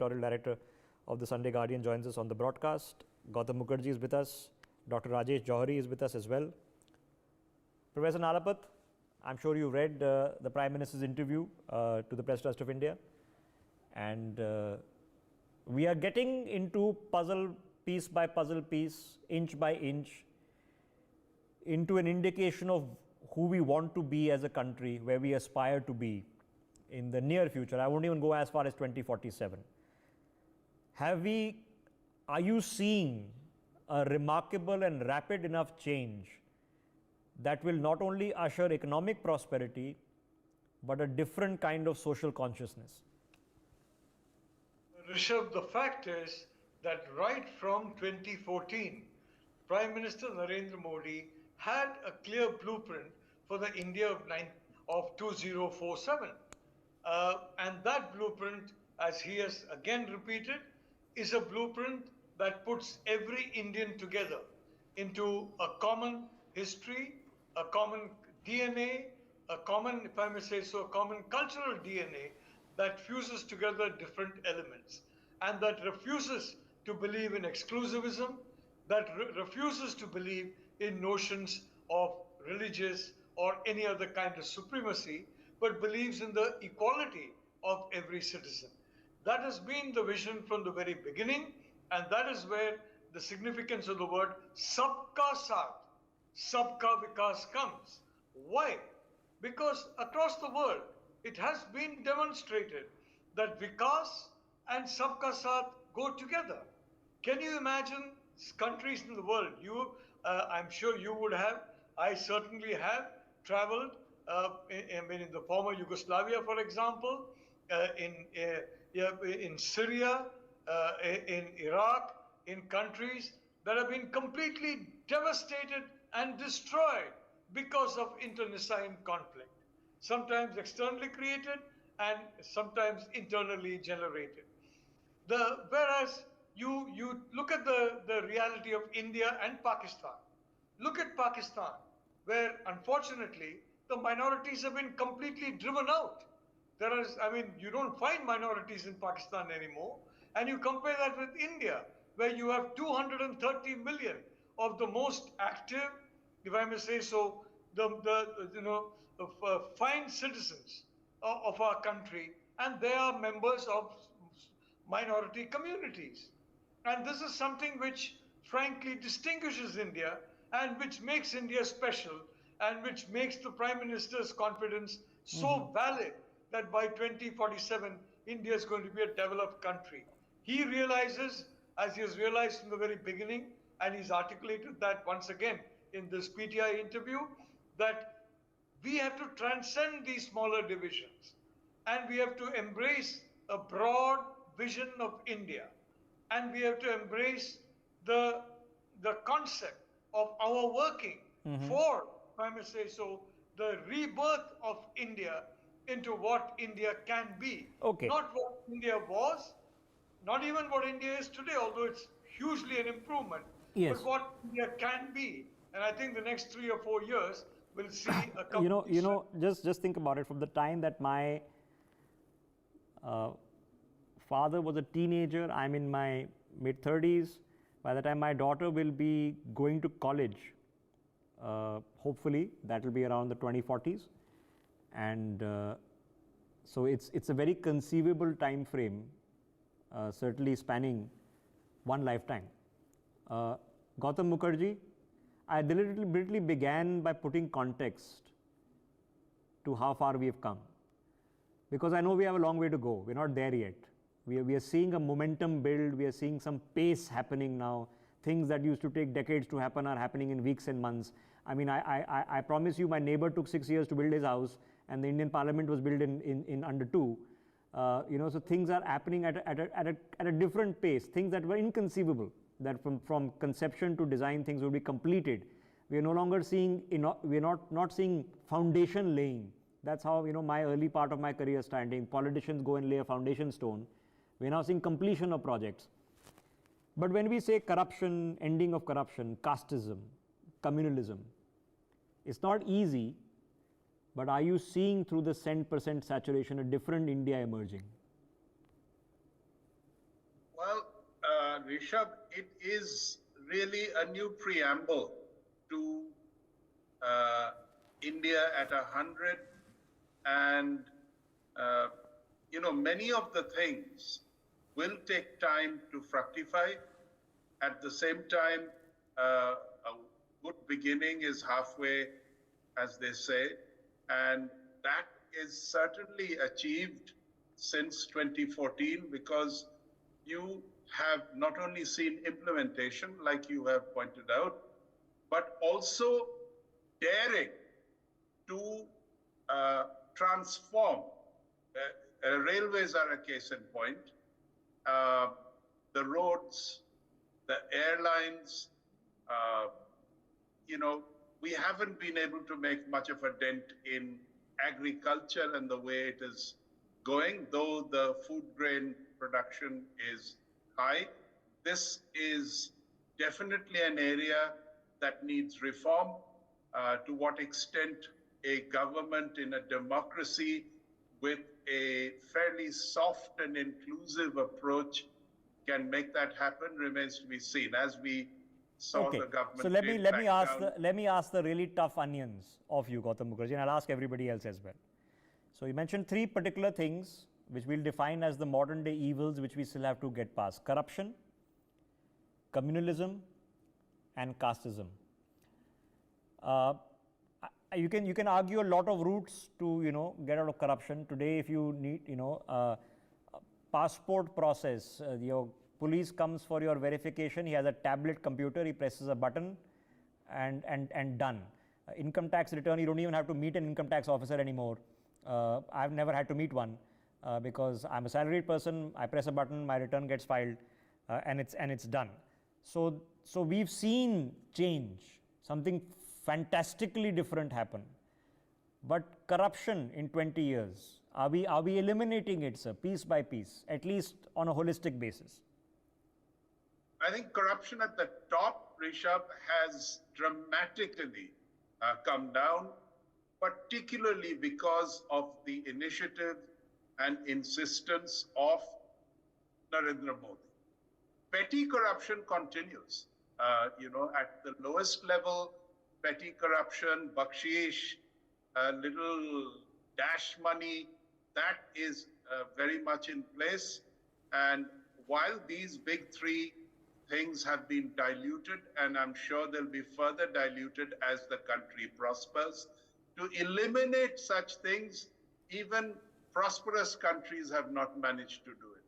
editorial director of the Sunday Guardian, joins us on the broadcast. Gautam Mukherjee is with us. Dr. Rajesh Jauhri is with us as well. Professor Nalapat, I'm sure you read the Prime Minister's interview to the Press Trust of India. And we are getting into puzzle piece by puzzle piece, inch by inch, into an indication of who we want to be as a country, where we aspire to be in the near future. I won't even go as far as 2047. Are you seeing a remarkable and rapid enough change that will not only usher economic prosperity, but a different kind of social consciousness? Rishabh, the fact is that right from 2014, Prime Minister Narendra Modi had a clear blueprint for the India of 2047. And that blueprint, as he has again repeated, is a blueprint that puts every Indian together into a common history, a common DNA, a common, if I may say so, a common cultural DNA that fuses together different elements and that refuses to believe in exclusivism, that refuses to believe in notions of religious or any other kind of supremacy, but believes in the equality of every citizen. That has been the vision from the very beginning, and that is where the significance of the word Sabka Saath, Sabka Vikas comes. Why? Because across the world, it has been demonstrated that Vikas and Sabka Saath go together. Can you imagine countries in the world? I'm sure you would have, I certainly have traveled in the former Yugoslavia, for example, in Syria, in Iraq, in countries that have been completely devastated and destroyed because of internecine conflict, sometimes externally created and sometimes internally generated. Whereas you look at the reality of India and Pakistan. Look at Pakistan, where unfortunately the minorities have been completely driven out. You don't find minorities in Pakistan anymore. And you compare that with India, where you have 230 million of the most active, if I may say so, fine citizens of our country, and they are members of minority communities. And this is something which frankly distinguishes India and which makes India special and which makes the Prime Minister's confidence so valid that by 2047, India is going to be a developed country. He realizes, as he has realized from the very beginning, and he's articulated that once again in this PTI interview, that we have to transcend these smaller divisions and we have to embrace a broad vision of India, and we have to embrace the concept of our working for, if I may say so, the rebirth of India into what India can be. Okay. Not what India was, not even what India is today, although it's hugely an improvement, yes, but what India can be. And I think the next 3 or 4 years will see a couple just think about it. From the time that my father was a teenager, I'm in my mid-30s. By the time my daughter will be going to college, hopefully that will be around the 2040s. And so it's a very conceivable time frame, certainly spanning one lifetime. Gautam Mukherjee, I deliberately began by putting context to how far we have come, because I know we have a long way to go. We're not there yet. We are seeing a momentum build. We are seeing some pace happening now. Things that used to take decades to happen are happening in weeks and months. I mean, I promise you, my neighbor took 6 years to build his house, and the Indian Parliament was built in under 2. So things are happening at a different pace. Things that were inconceivable, that from conception to design, things will be completed. We are no longer seeing, we are not seeing foundation laying. That's how my early part of my career standing. Politicians go and lay a foundation stone. We are now seeing completion of projects. But when we say corruption, ending of corruption, casteism, communalism, it's not easy. But are you seeing through the % saturation a different India emerging? Well, Rishabh, it is really a new preamble to uh, India at 100, and uh, many of the things will take time to fructify. At the same time, a good beginning is halfway, as they say, and that is certainly achieved since 2014 because you have not only seen implementation, like you have pointed out, but also daring to transform. Railways are a case in point. Uh, the roads, the airlines, uh, we haven't been able to make much of a dent in agriculture and the way it is going, though the food grain production is high. This is definitely an area that needs reform. To what extent a government in a democracy with a fairly soft and inclusive approach can make that happen remains to be seen. As we saw the government. So let me ask the really tough onions of you, Gautam Mukherjee, and I'll ask everybody else as well. So you mentioned three particular things which we'll define as the modern day evils which we still have to get past: corruption, communalism, and casteism. You can argue a lot of routes to get out of corruption. Today, if you need passport process, your police comes for your verification. He has a tablet computer. He presses a button, and done. Income tax return. You don't even have to meet an income tax officer anymore. I've never had to meet one because I'm a salaried person. I press a button, my return gets filed, and it's done. So we've seen change, something fantastically different happen. But corruption in 20 years, are we eliminating it, sir, piece by piece, at least on a holistic basis? I think corruption at the top, Rishabh, has dramatically come down, particularly because of the initiative and insistence of Narendra Modi. Petty corruption continues. At the lowest level, petty corruption, bakshish, little dash money, that is very much in place. And while these big three things have been diluted, and I'm sure they'll be further diluted as the country prospers, to eliminate such things, even prosperous countries have not managed to do it.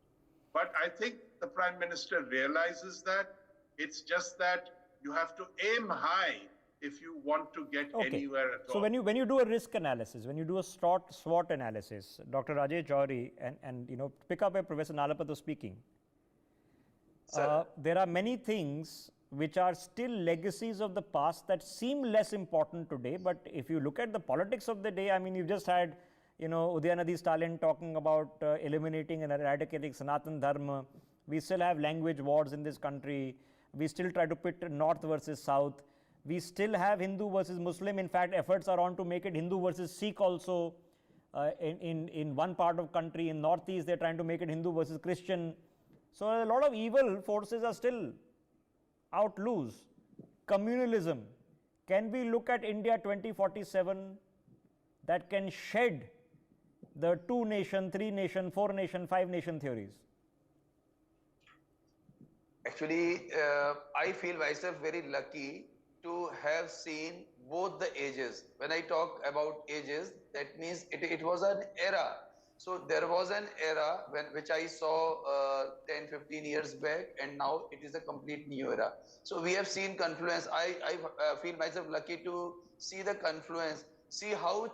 But I think the Prime Minister realizes that. It's just that you have to aim high if you want to get anywhere at all. So when you do a risk analysis, when you do a SWOT analysis, Dr. Rajesh Jauhri, and pick up where Professor Nalapat was speaking, there are many things which are still legacies of the past that seem less important today. But if you look at the politics of the day, I mean, you've just had Udayanadi Stalin talking about eliminating and eradicating Sanatan Dharma. We still have language wars in this country. We still try to pit North versus South. We still have Hindu versus Muslim. In fact, efforts are on to make it Hindu versus Sikh also. In one part of country, in Northeast, they're trying to make it Hindu versus Christian. So a lot of evil forces are still out loose. Communalism. Can we look at India 2047 that can shed the 2-nation, 3-nation, 4-nation, 5-nation theories? Actually, I feel myself very lucky to have seen both the ages. When I talk about ages, that means it was an era. So there was an era which I saw 10, 15 years back, and now it is a complete new era. So we have seen confluence. I feel myself lucky to see the confluence, see how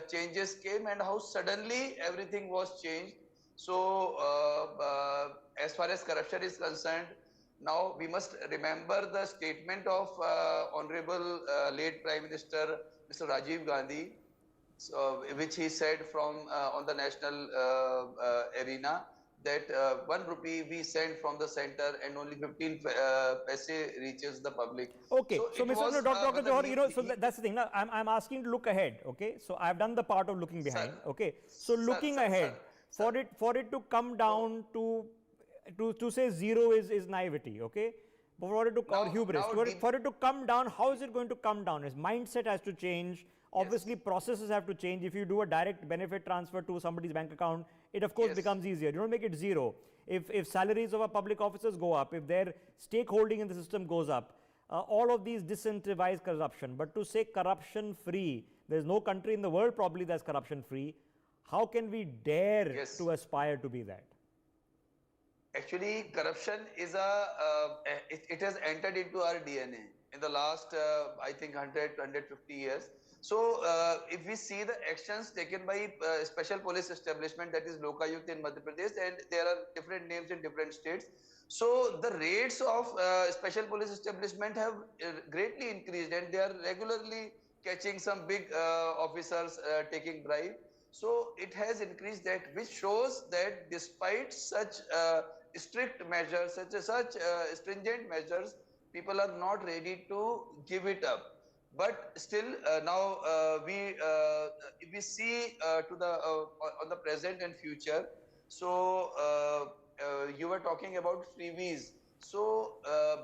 changes came and how suddenly everything was changed. So as far as corruption is concerned, now we must remember the statement of Honorable late Prime Minister Mr. Rajiv Gandhi, which he said from on the national arena, that 1 rupee we send from the center and only 15 paise reaches the public. Okay, so Mr. Dr. Jauhri, so that's the thing. Now, I'm asking to look ahead. Okay, so I've done the part of looking behind. Okay, so looking ahead, for it to come down to to say zero is naivety, okay? But for it to, or hubris, for it to come down, how is it going to come down? Its mindset has to change. Obviously, processes have to change. If you do a direct benefit transfer to somebody's bank account, it of course becomes easier. You don't make it zero. If salaries of our public officers go up, if their stakeholding in the system goes up, all of these disincentivize corruption. But to say corruption free, there's no country in the world probably that's corruption free. How can we dare to aspire to be that? Actually, corruption is it has entered into our DNA in the last, I think, 150 years. So, if we see the actions taken by special police establishment, that is Lokayukt in Madhya Pradesh, and there are different names in different states. So, the rates of special police establishment have greatly increased, and they are regularly catching some big officers taking bribe. So, it has increased that, which shows that despite such strict measures, such stringent measures, people are not ready to give it up. But still, now if we see to the on the present and future. So you were talking about freebies. So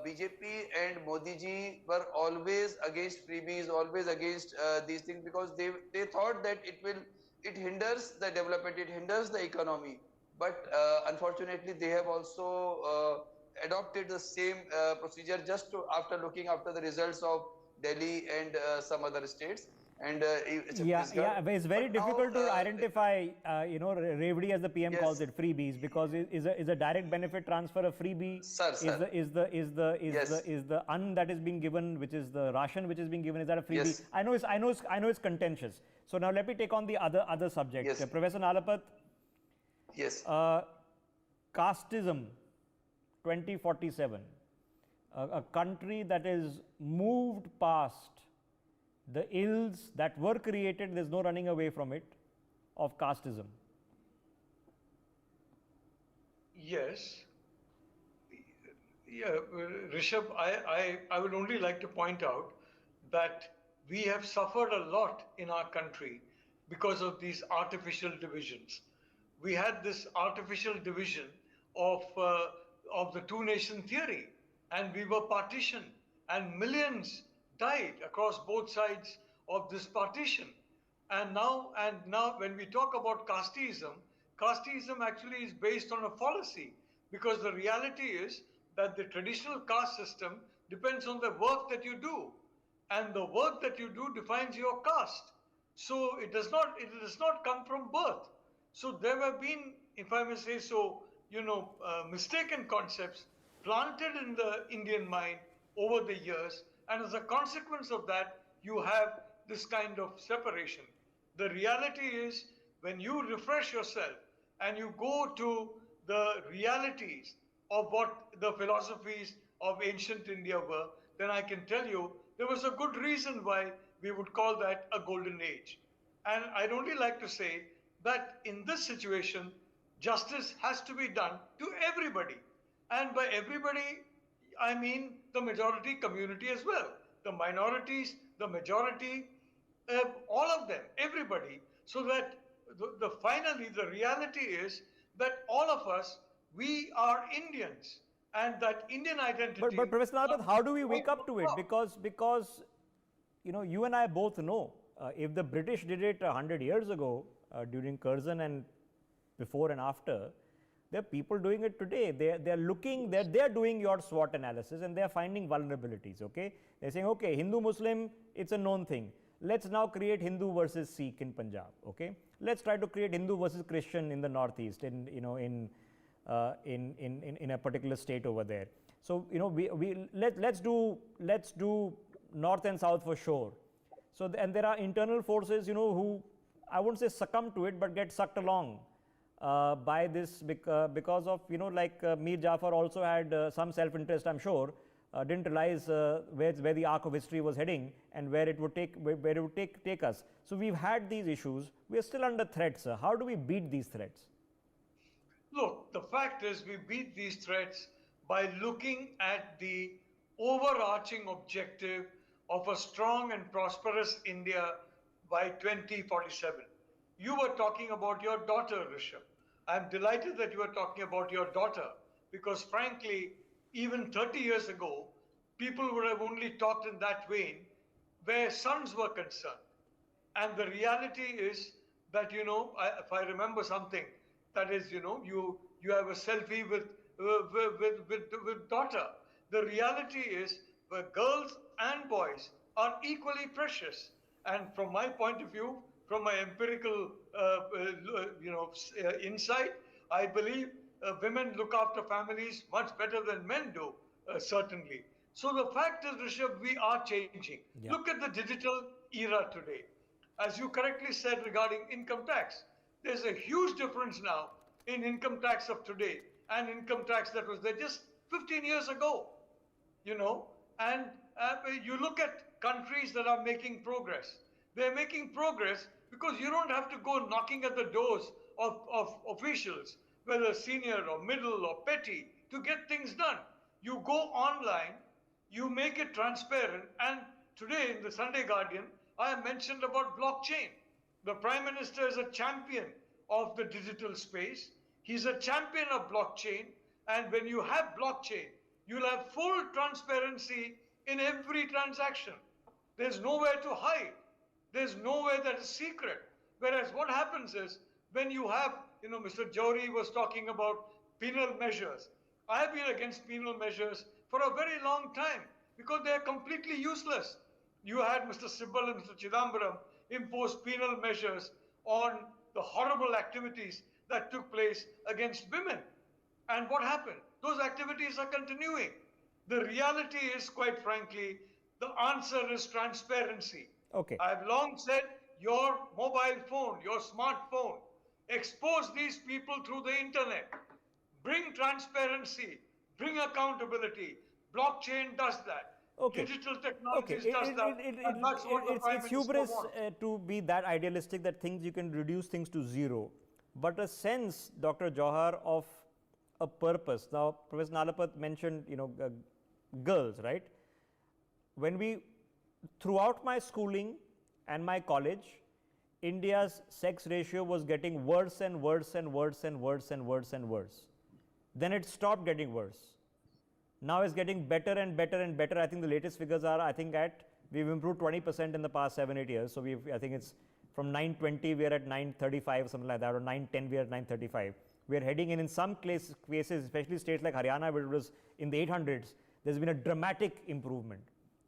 BJP and Modi ji were always against freebies, always against these things, because they thought that it hinders the development, it hinders the economy. But unfortunately, they have also adopted the same procedure just after looking after the results of Delhi and some other states. And it's very difficult to identify, Revdi, as the PM calls it, freebies, because is a direct benefit transfer a freebie? Is the un that is being given, which is the ration which is being given, is that a freebie? Yes. I know it's contentious. So now let me take on the other subject. Yes. Professor Nalapat. Yes. Casteism 2047. A country that is moved past the ills that were created, there's no running away from it, of casteism. Yes. Yeah, Rishabh, I would only like to point out that we have suffered a lot in our country because of these artificial divisions. We had this artificial division of the two-nation theory, and we were partitioned, and millions died across both sides of this partition. And now when we talk about casteism actually is based on a fallacy, because the reality is that the traditional caste system depends on the work that you do, and the work that you do defines your caste. So it does not come from birth. So there have been, if I may say so, mistaken concepts planted in the Indian mind over the years, and as a consequence of that, you have this kind of separation. The reality is, when you refresh yourself and you go to the realities of what the philosophies of ancient India were, then I can tell you there was a good reason why we would call that a golden age. And I'd only like to say that in this situation, justice has to be done to everybody. And by everybody, I mean the majority community as well. The minorities, the majority, all of them, everybody. So that finally the reality is that all of us, we are Indians. And that Indian identity... But Professor Nalapat, how do we wake up to it? Because you and I both know, if the British did it 100 years ago, during Curzon and before and after, there are people doing it today. They're doing your SWOT analysis, and they're finding vulnerabilities, okay? They're saying, okay, Hindu-Muslim, it's a known thing. Let's now create Hindu versus Sikh in Punjab, okay? Let's try to create Hindu versus Christian in the Northeast, in a particular state over there. So, let's do North and South for sure. So, and there are internal forces, who, I won't say succumb to it, but get sucked along by this because of, Mir Jafar also had some self-interest, I'm sure, didn't realize where the arc of history was heading and where it would take us. So we've had these issues. We are still under threat, sir. How do we beat these threats? Look, the fact is we beat these threats by looking at the overarching objective of a strong and prosperous India by 2047. You were talking about your daughter, Rishabh. I'm delighted that you are talking about your daughter, because frankly, even 30 years ago, people would have only talked in that vein where sons were concerned. And the reality is that, if I remember something, that is, you have a selfie with daughter. The reality is that girls and boys are equally precious. And from my point of view, from my empirical, insight, I believe women look after families much better than men do, certainly. So the fact is, Rishabh, we are changing. Yeah. Look at the digital era today. As you correctly said regarding income tax, there's a huge difference now in income tax of today and income tax that was there just 15 years ago, and you look at countries that are making progress. They're making progress because you don't have to go knocking at the doors of officials, whether senior or middle or petty, to get things done. You go online, you make it transparent, and today in the Sunday Guardian, I mentioned about blockchain. The Prime Minister is a champion of the digital space. He's a champion of blockchain. And when you have blockchain, you'll have full transparency in every transaction. There's nowhere to hide. There's nowhere that is secret. Whereas what happens is when you have, Mr. Jauhri was talking about penal measures. I have been against penal measures for a very long time because they are completely useless. You had Mr. Sibal and Mr. Chidambaram impose penal measures on the horrible activities that took place against women. And what happened? Those activities are continuing. The reality is, quite frankly, the answer is transparency. Okay. I've long said your mobile phone, your smartphone, expose these people through the internet. Bring transparency, bring accountability. Blockchain does that. Okay. Digital technologies Okay. does that. And that's what the Prime It's Minister hubris wants. to be that idealistic that you can reduce things to zero. But a sense, Dr. Jauhar, of a purpose. Now, Professor Nalapat mentioned, girls, right? Throughout my schooling and my college, India's sex ratio was getting worse and worse and worse and worse and worse and worse. Then it stopped getting worse. Now it's getting better and better and better. I think the latest figures are, we've improved 20% in the past 7-8 years. So I think it's from 920, we are at 935, something like that, or 910, we are at 935. We are heading in some cases, especially states like Haryana, where it was in the 800s, there's been a dramatic improvement.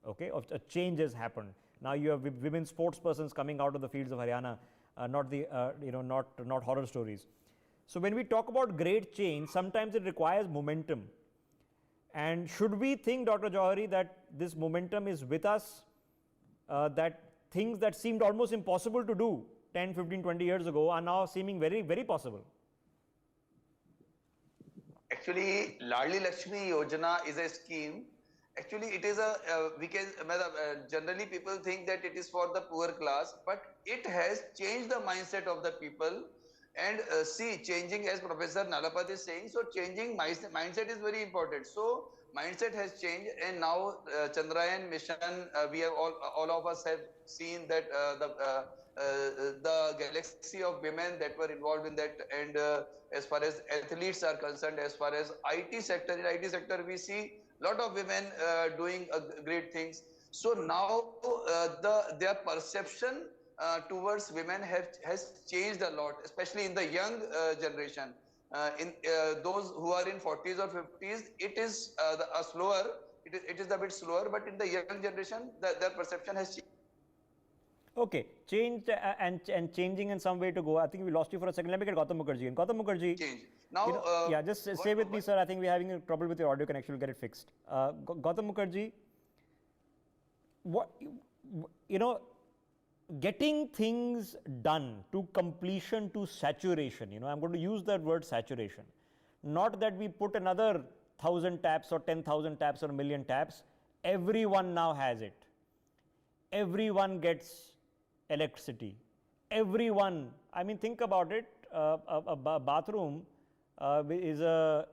Okay, a change has happened. Now you have women sports persons coming out of the fields of Haryana, not horror stories. So when we talk about great change, sometimes it requires momentum. And should we think, Dr. Jauhri, that this momentum is with us, that things that seemed almost impossible to do 10, 15, 20 years ago are now seeming very, very possible? Actually, Ladli Lakshmi Yojana is a scheme. Actually, it is generally people think that it is for the poor class, but it has changed the mindset of the people. And changing, as Professor Nalapat is saying, so changing mindset is very important. So mindset has changed, and now Chandrayaan mission, we have all of us have seen that the galaxy of women that were involved in that, and as far as athletes are concerned, as far as IT sector, in IT sector we see lot of women doing great things. So now their perception towards women has changed a lot, especially in the young generation. In those who are in 40s or 50s, it is slower. It is a bit slower, but in the young generation, their perception has changed. Okay, changed and changing in some way to go. I think we lost you for a second. Let me get Gautam Mukherjee. And Gautam Mukherjee, change. Now, just stay with me, sir. I think we're having a trouble with your audio connection. We'll get it fixed. Gautam Mukherjee, getting things done to completion, to saturation, I'm going to use that word saturation. Not that we put another 1,000 taps or 10,000 taps or a million taps. Everyone now has it. Everyone gets electricity. Everyone, think about it, a bathroom is a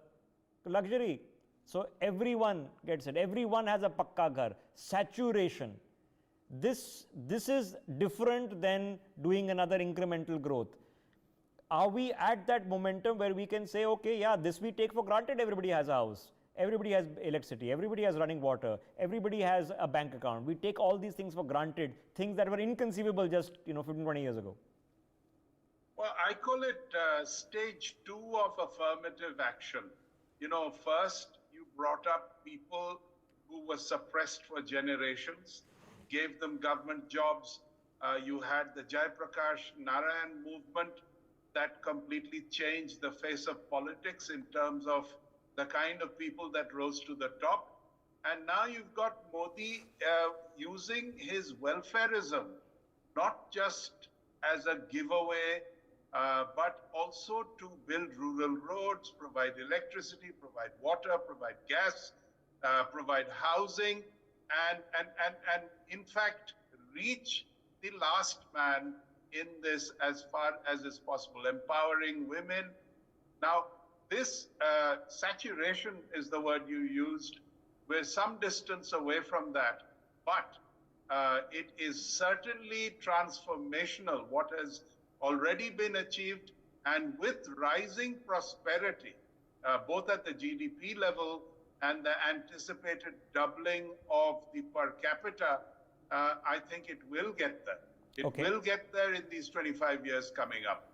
luxury. So everyone gets it. Everyone has a pakka ghar. Saturation. This is different than doing another incremental growth. are we at that momentum where we can say, okay, yeah, this we take for granted, everybody has a house, everybody has electricity, everybody has running water, everybody has a bank account. We take all these things for granted, things that were inconceivable just 15, 20 years ago. Well, I call it stage 2 of affirmative action. First, you brought up people who were suppressed for generations, gave them government jobs. You had the Jayaprakash Narayan movement that completely changed the face of politics in terms of the kind of people that rose to the top. And now you've got Modi using his welfareism, not just as a giveaway, but also to build rural roads, provide electricity, provide water, provide gas, provide housing, and in fact, reach the last man in this as far as is possible, empowering women. Now, this saturation is the word you used. We're some distance away from that, but it is certainly transformational, what has already been achieved, and with rising prosperity, both at the GDP level and the anticipated doubling of the per capita, I think it will get there. It will get there in these 25 years coming up.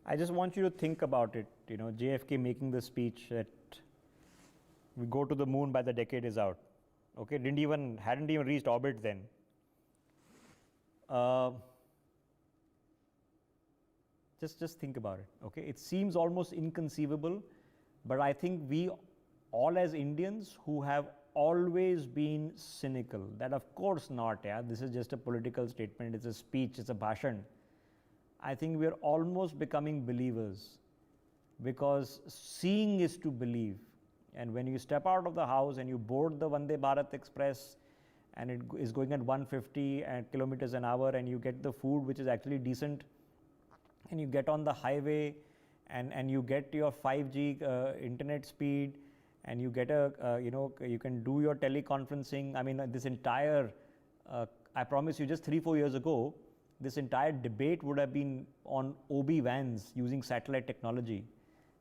I just want you to think about it, JFK making the speech that we go to the moon by the decade is out. Okay, hadn't even reached orbit then. Just think about it. Okay, it seems almost inconceivable, but I think we all as Indians who have always been cynical, that of course not, this is just a political statement, it's a speech, it's a bhashan. I think we are almost becoming believers, because seeing is to believe. And when you step out of the house and you board the Vande Bharat Express and it is going at 150 kilometers an hour, and you get the food which is actually decent, and you get on the highway and you get your 5G internet speed, and you get you can do your teleconferencing. I mean, this entire, I promise you, just 3-4 years ago, this entire debate would have been on OB vans using satellite technology.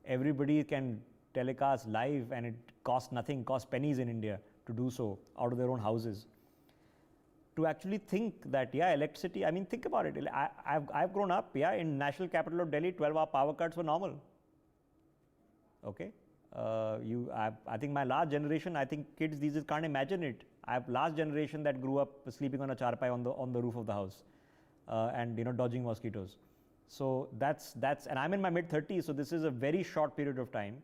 Everybody can telecast live, and it costs nothing, costs pennies in India to do so out of their own houses. To actually think that, electricity, I mean, think about it. I've grown up, in national capital of Delhi, 12-hour power cuts were normal. Okay. I think my last generation, I think kids these days can't imagine it. I have last generation that grew up sleeping on a charpai on the roof of the house, and dodging mosquitoes. So that's and I'm in my mid-30s, so this is a very short period of time.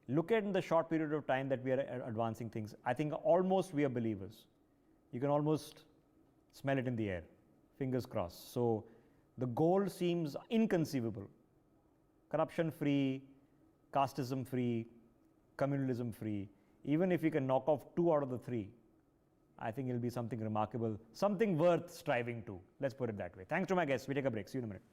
Look at the short period of time that we are advancing things. I think almost we are believers. You can almost smell it in the air. Fingers crossed. So the goal seems inconceivable. Corruption-free, casteism-free, communalism-free. Even if we can knock off 2 out of the 3, I think it'll be something remarkable, something worth striving to. Let's put it that way. Thanks to my guests. We take a break. See you in a minute.